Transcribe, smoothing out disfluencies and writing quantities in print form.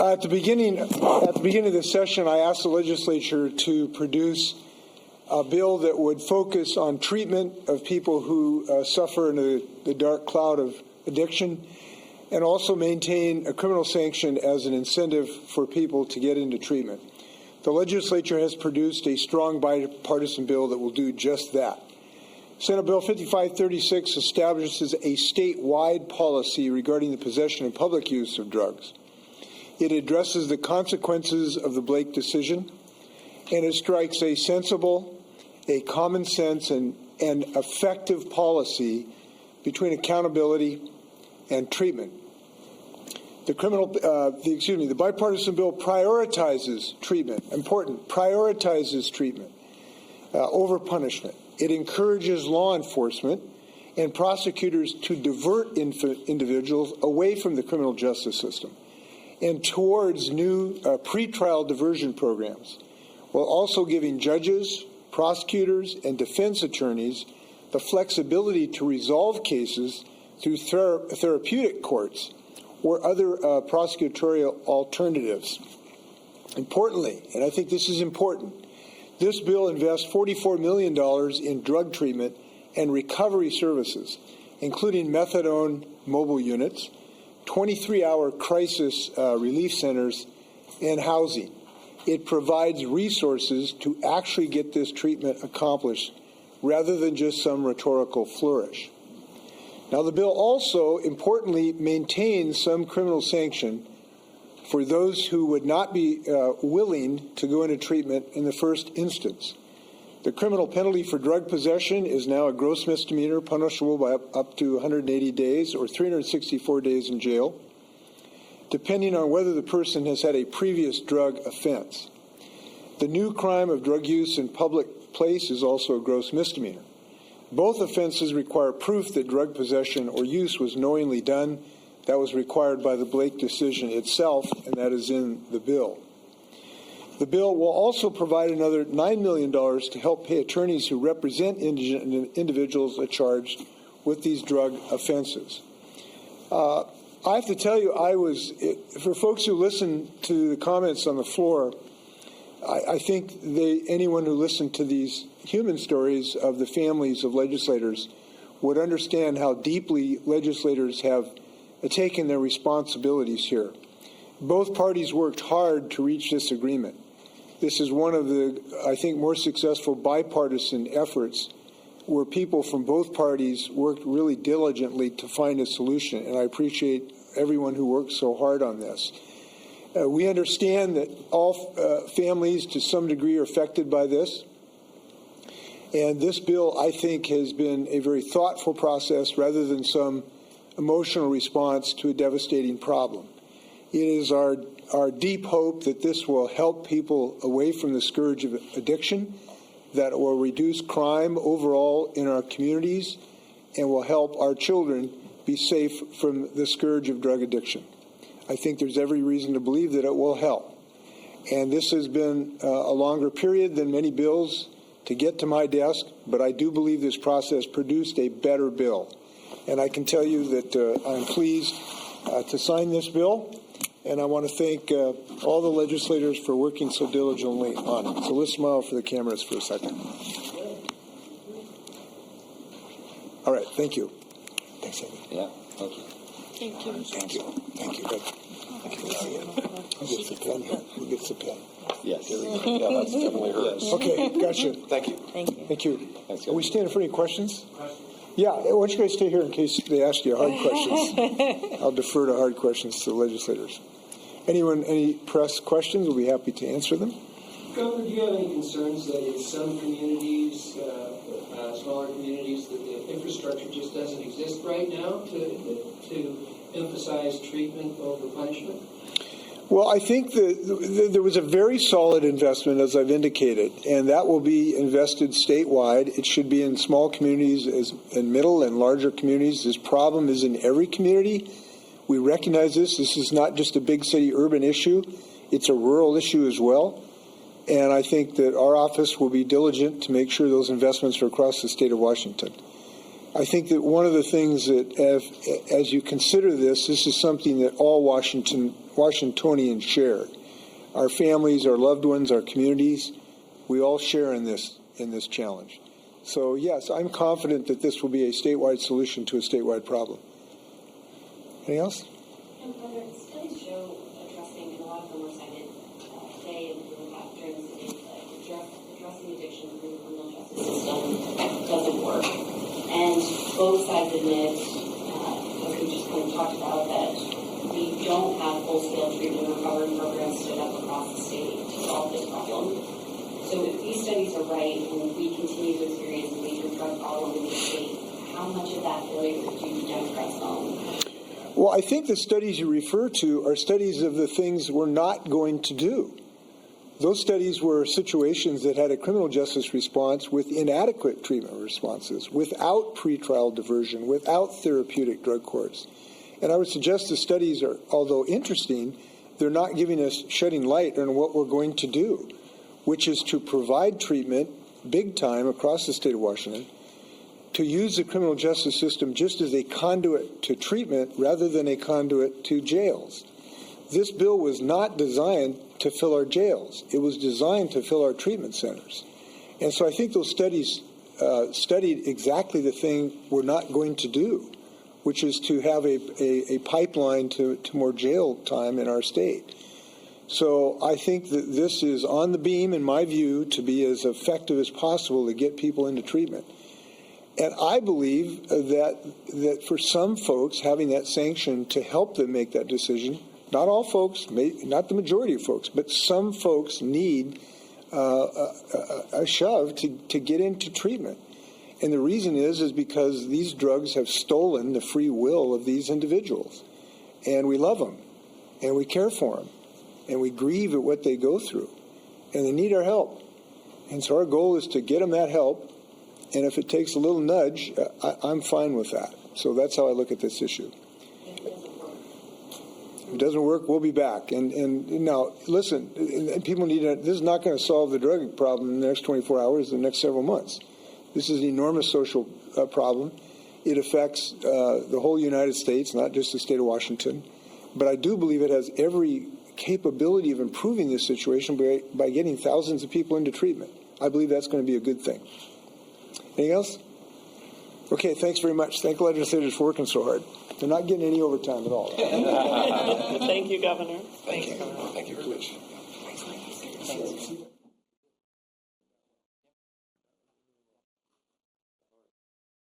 At the beginning of this session, I asked the legislature to produce a bill that would focus on treatment of people who suffer in the dark cloud of addiction, and also maintain a criminal sanction as an incentive for people to get into treatment. The legislature has produced a strong bipartisan bill that will do just that. Senate Bill 5536 establishes a statewide policy regarding the possession and public use of drugs. It addresses the consequences of the Blake decision, and it strikes a sensible, a common sense, and effective policy between accountability and treatment. The bipartisan bill prioritizes treatment. Important, prioritizes treatment over punishment. It encourages law enforcement and prosecutors to divert individuals away from the criminal justice system and towards new pretrial diversion programs, while also giving judges, prosecutors, and defense attorneys the flexibility to resolve cases through therapeutic courts or other prosecutorial alternatives. Importantly, and I think this is important, this bill invests $44 million in drug treatment and recovery services, including methadone mobile units, 23-hour crisis relief centers, and housing. It provides resources to actually get this treatment accomplished rather than just some rhetorical flourish. Now, the bill also, importantly, maintains some criminal sanction for those who would not be willing to go into treatment in the first instance. The criminal penalty for drug possession is now a gross misdemeanor, punishable by up to 180 days or 364 days in jail, depending on whether the person has had a previous drug offense. The new crime of drug use in public place is also a gross misdemeanor. Both offenses require proof that drug possession or use was knowingly done. That was required by the Blake decision itself, and that is in the bill. The bill will also provide another $9 million to help pay attorneys who represent individuals charged with these drug offenses. I have to tell you, for folks who listen to the comments on the floor, I think anyone who listened to these human stories of the families of legislators would understand how deeply legislators have taken their responsibilities here. Both parties worked hard to reach this agreement. This is one of the, I think, more successful bipartisan efforts where people from both parties worked really diligently to find a solution, and I appreciate everyone who worked so hard on this. We understand that all families to some degree are affected by this, and this bill, I think, has been a very thoughtful process rather than some emotional response to a devastating problem. It is our deep hope that this will help people away from the scourge of addiction, that it will reduce crime overall in our communities, and will help our children be safe from the scourge of drug addiction. I think there's every reason to believe that it will help. And this has been a longer period than many bills to get to my desk, but I do believe this process produced a better bill. And I can tell you that I'm pleased to sign this bill, and I want to thank all the legislators for working so diligently on it. So let's smile for the cameras for a second. All right, thank you. Thanks, Amy. Yeah, thank you. Thank you. Thank you. Thank you. Who gets the pen here? Who gets the pen? Yes. Yeah, that's definitely hers. Okay, gotcha. Thank you. Thank you. Thank you. Thanks, Are we standing for any questions? Yeah, why don't you guys stay here in case they ask you hard questions. I'll defer to hard questions to the legislators. Anyone, any press questions? We'll be happy to answer them. Governor, do you have any concerns that in some communities, smaller communities, that the infrastructure just doesn't exist right now to emphasize treatment over punishment? Well, I think that there was a very solid investment, as I've indicated, and that will be invested statewide. It should be in small communities, in middle and larger communities. This problem is in every community. We recognize this. This is not just a big city urban issue. It's a rural issue as well. And I think that our office will be diligent to make sure those investments are across the state of Washington. I think that one of the things that, as you consider this is something that all Washingtonians share. Our families, our loved ones, our communities, we all share in this challenge. So, yes, I'm confident that this will be a statewide solution to a statewide problem. Anything else? Studies show addressing, and a lot of them were cited today and during the debate, addressing addiction through the criminal justice system doesn't work. And both sides admit, as we just kind of talked about, that we don't have full-scale treatment and recovery programs stood up across the state to solve this problem. So if these studies are right and we continue to experience a major drug problem in the state, how much of that failure do Democrats own? Well, I think the studies you refer to are studies of the things we're not going to do. Those studies were situations that had a criminal justice response with inadequate treatment responses, without pretrial diversion, without therapeutic drug courts. And I would suggest the studies are, although interesting, they're not giving us shedding light on what we're going to do, which is to provide treatment big time across the state of Washington, to use the criminal justice system just as a conduit to treatment rather than a conduit to jails. This bill was not designed to fill our jails. It was designed to fill our treatment centers. And so I think those studies studied exactly the thing we're not going to do, which is to have a pipeline to more jail time in our state. So I think that this is on the beam, in my view, to be as effective as possible to get people into treatment. And I believe that for some folks, having that sanction to help them make that decision, not all folks, not the majority of folks, but some folks need a shove to get into treatment. And the reason is because these drugs have stolen the free will of these individuals. And we love them, and we care for them, and we grieve at what they go through. And they need our help. And so our goal is to get them that help. And if it takes a little nudge, I'm fine with that. So that's how I look at this issue. If it doesn't work, we'll be back. And now, listen, people need to, this is not going to solve the drug problem in the next 24 hours, the next several months. This is an enormous social problem. It affects the whole United States, not just the state of Washington. But I do believe it has every capability of improving this situation by getting thousands of people into treatment. I believe that's going to be a good thing. Anything else? Okay, thanks very much. Thank the legislators for working so hard. They're not getting any overtime at all. Thank you, Governor. Thank you. Thank you very much. Thanks.